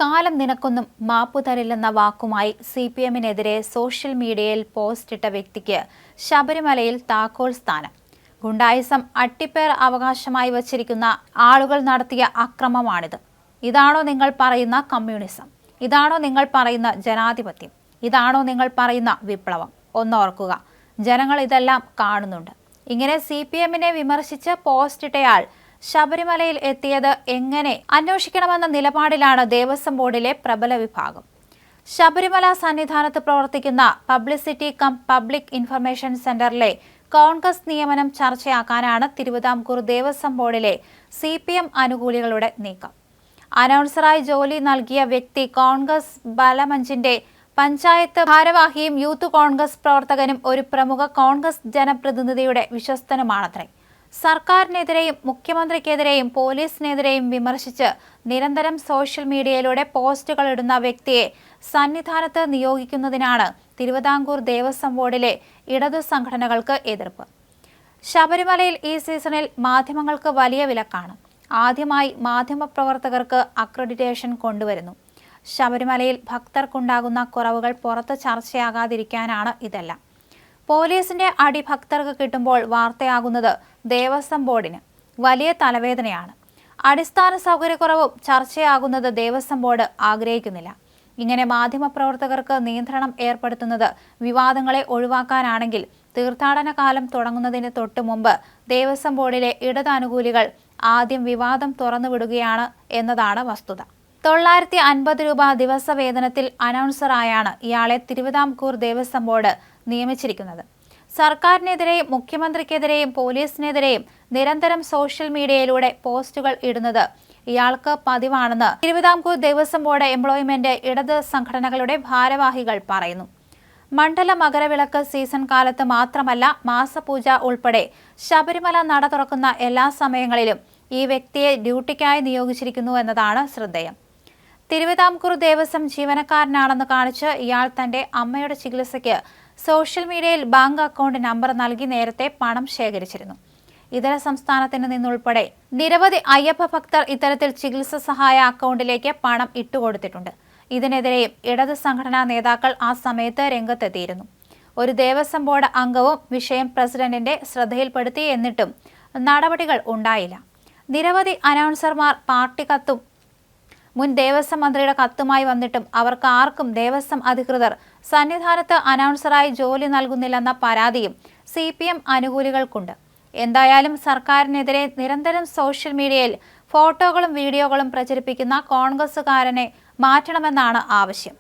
കാലം നിനക്കൊന്നും മാപ്പു തരില്ലെന്ന വാക്കുമായി CPM-നെതിരെ സോഷ്യൽ മീഡിയയിൽ പോസ്റ്റിട്ട വ്യക്തിക്ക് ശബരിമലയിൽ താക്കോൽ സ്ഥാനം. ഗുണ്ടായിസം അട്ടിപ്പേർ അവകാശമായി വച്ചിരിക്കുന്ന ആളുകൾ നടത്തിയ അക്രമമാണിത്. ഇതാണോ നിങ്ങൾ പറയുന്ന കമ്മ്യൂണിസം? ഇതാണോ നിങ്ങൾ പറയുന്ന ജനാധിപത്യം? ഇതാണോ നിങ്ങൾ പറയുന്ന വിപ്ലവം? ഒന്നോർക്കുക, ജനങ്ങൾ ഇതെല്ലാം കാണുന്നുണ്ട്. ഇങ്ങനെ CPM-നെ വിമർശിച്ച് പോസ്റ്റിട്ടയാൾ ശബരിമലയിൽ എത്തിയത് എങ്ങനെ അന്വേഷിക്കണമെന്ന നിലപാടിലാണ് ദേവസ്വം ബോർഡിലെ പ്രബല വിഭാഗം. ശബരിമല സന്നിധാനത്ത് പ്രവർത്തിക്കുന്ന പബ്ലിസിറ്റി കം പബ്ലിക് ഇൻഫർമേഷൻ സെന്ററിലെ കോൺഗ്രസ് നിയമനം ചർച്ചയാക്കാനാണ് തിരുവിതാംകൂർ ദേവസ്വം ബോർഡിലെ CPM അനുകൂലികളുടെ നീക്കം. അനൗൺസറായി ജോലി നൽകിയ വ്യക്തി കോൺഗ്രസ് ബലമഞ്ചിന്റെ പഞ്ചായത്ത് ഭാരവാഹിയും യൂത്ത് കോൺഗ്രസ് പ്രവർത്തകനും ഒരു പ്രമുഖ കോൺഗ്രസ് ജനപ്രതിനിധിയുടെ വിശ്വസ്തനുമാണത്രേ. സർക്കാരിനെതിരെയും മുഖ്യമന്ത്രിക്കെതിരെയും പോലീസിനെതിരെയും വിമർശിച്ച് നിരന്തരം സോഷ്യൽ മീഡിയയിലൂടെ പോസ്റ്റുകൾ ഇടുന്ന വ്യക്തിയെ സന്നിധാനത്ത് നിയോഗിക്കുന്നതിനാണ് തിരുവിതാംകൂർ ദേവസ്വം ബോർഡിലെ ഇടതു സംഘടനകൾക്ക് എതിർപ്പ്. ശബരിമലയിൽ ഈ സീസണിൽ മാധ്യമങ്ങൾക്ക് വലിയ വിലക്കാണ്. ആദ്യമായി മാധ്യമപ്രവർത്തകർക്ക് അക്രഡിറ്റേഷൻ കൊണ്ടുവരുന്നു. ശബരിമലയിൽ ഭക്തർക്കുണ്ടാകുന്ന കുറവുകൾ പുറത്ത് ചർച്ചയാകാതിരിക്കാനാണ് ഇതെല്ലാം. പോലീസിന്റെ അടി ഭക്തർക്ക് കിട്ടുമ്പോൾ വാർത്തയാകുന്നത് ദേവസ്വം ബോർഡിന് വലിയ തലവേദനയാണ്. അടിസ്ഥാന സൗകര്യക്കുറവും ചർച്ചയാകുന്നത് ദേവസ്വം ബോർഡ് ആഗ്രഹിക്കുന്നില്ല. ഇങ്ങനെ മാധ്യമപ്രവർത്തകർക്ക് നിയന്ത്രണം ഏർപ്പെടുത്തുന്നത് വിവാദങ്ങളെ ഒഴിവാക്കാനാണെങ്കിൽ തീർത്ഥാടന കാലം തുടങ്ങുന്നതിന് തൊട്ടു മുമ്പ് ദേവസ്വം ബോർഡിലെ ഇടതാനുകൂലികൾ ആദ്യം വിവാദം തുറന്നുവിടുകയാണ് എന്നതാണ് വസ്തുത. 950 രൂപ ദിവസവേതനത്തിൽ അനൗൺസറായാണ് ഇയാളെ തിരുവിതാംകൂർ ദേവസ്വം ബോർഡ് നിയമിച്ചിരിക്കുന്നത്. സർക്കാരിനെതിരെയും മുഖ്യമന്ത്രിക്കെതിരെയും പോലീസിനെതിരെയും നിരന്തരം സോഷ്യൽ മീഡിയയിലൂടെ പോസ്റ്റുകൾ ഇടുന്നത് ഇയാൾക്ക് പതിവാണെന്ന് തിരുവിതാംകൂർ ദേവസ്വം ബോർഡ് എംപ്ലോയ്മെന്റ് ഇടത് സംഘടനകളുടെ ഭാരവാഹികൾ പറയുന്നു. മണ്ഡല മകരവിളക്ക് സീസൺ കാലത്ത് മാത്രമല്ല, മാസപൂജ ഉൾപ്പെടെ ശബരിമല നട തുറക്കുന്ന എല്ലാ സമയങ്ങളിലും ഈ വ്യക്തിയെ ഡ്യൂട്ടിക്കായി നിയോഗിച്ചിരിക്കുന്നു എന്നതാണ് ശ്രദ്ധേയം. തിരുവിതാംകൂർ ദേവസ്വം ജീവനക്കാരനാണെന്ന് കാണിച്ച് ഇയാൾ തന്റെ അമ്മയുടെ ചികിത്സയ്ക്ക് സോഷ്യൽ മീഡിയയിൽ ബാങ്ക് അക്കൗണ്ട് നമ്പർ നൽകി നേരത്തെ പണം ശേഖരിച്ചിരുന്നു. ഇതര സംസ്ഥാനത്തിന് നിന്നുൾപ്പെടെ നിരവധി അയ്യപ്പ ഭക്തർ ഇത്തരത്തിൽ ചികിത്സ സഹായ അക്കൗണ്ടിലേക്ക് പണം ഇട്ടുകൊടുത്തിട്ടുണ്ട്. ഇതിനെതിരെയും ഇടത് സംഘടനാ നേതാക്കൾ ആ സമയത്ത് രംഗത്തെത്തിയിരുന്നു. ഒരു ദേവസ്വം ബോർഡ് അംഗവും വിഷയം പ്രസിഡന്റിന്റെ ശ്രദ്ധയിൽപ്പെടുത്തി, എന്നിട്ടും നടപടികൾ ഉണ്ടായില്ല. നിരവധി അനൗൺസർമാർ പാർട്ടി കത്തും മുൻ ദേവസ്വം മന്ത്രിയുടെ കത്തുമായി വന്നിട്ടും അവർക്ക് ആർക്കും ദേവസ്വം അധികൃതർ സന്നിധാനത്ത് അനൗൺസറായി ജോലി നൽകുന്നില്ലെന്ന പരാതിയും CPM അനുകൂലികൾക്കുണ്ട്. എന്തായാലും സർക്കാരിനെതിരെ നിരന്തരം സോഷ്യൽ മീഡിയയിൽ ഫോട്ടോകളും വീഡിയോകളും പ്രചരിപ്പിക്കുന്ന കോൺഗ്രസുകാരനെ മാറ്റണമെന്നാണ് ആവശ്യം.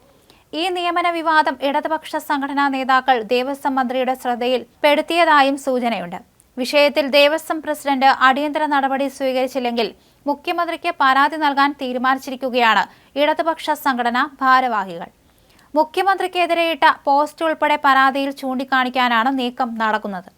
ഈ നിയമന വിവാദം ഇടതുപക്ഷ സംഘടനാ നേതാക്കൾ ദേവസ്വം മന്ത്രിയുടെ ശ്രദ്ധയിൽ പെടുത്തിയതായും സൂചനയുണ്ട്. വിഷയത്തിൽ ദേവസ്വം പ്രസിഡന്റ് അടിയന്തര നടപടി സ്വീകരിച്ചില്ലെങ്കിൽ മുഖ്യമന്ത്രിക്ക് പരാതി നൽകാൻ തീരുമാനിച്ചിരിക്കുകയാണ് ഇടതുപക്ഷ സംഘടനാ ഭാരവാഹികൾ. മുഖ്യമന്ത്രിക്കെതിരെയിട്ട പോസ്റ്റ് ഉൾപ്പെടെ പരാതിയിൽ ചൂണ്ടിക്കാണിക്കാനാണ് നീക്കം നടക്കുന്നത്.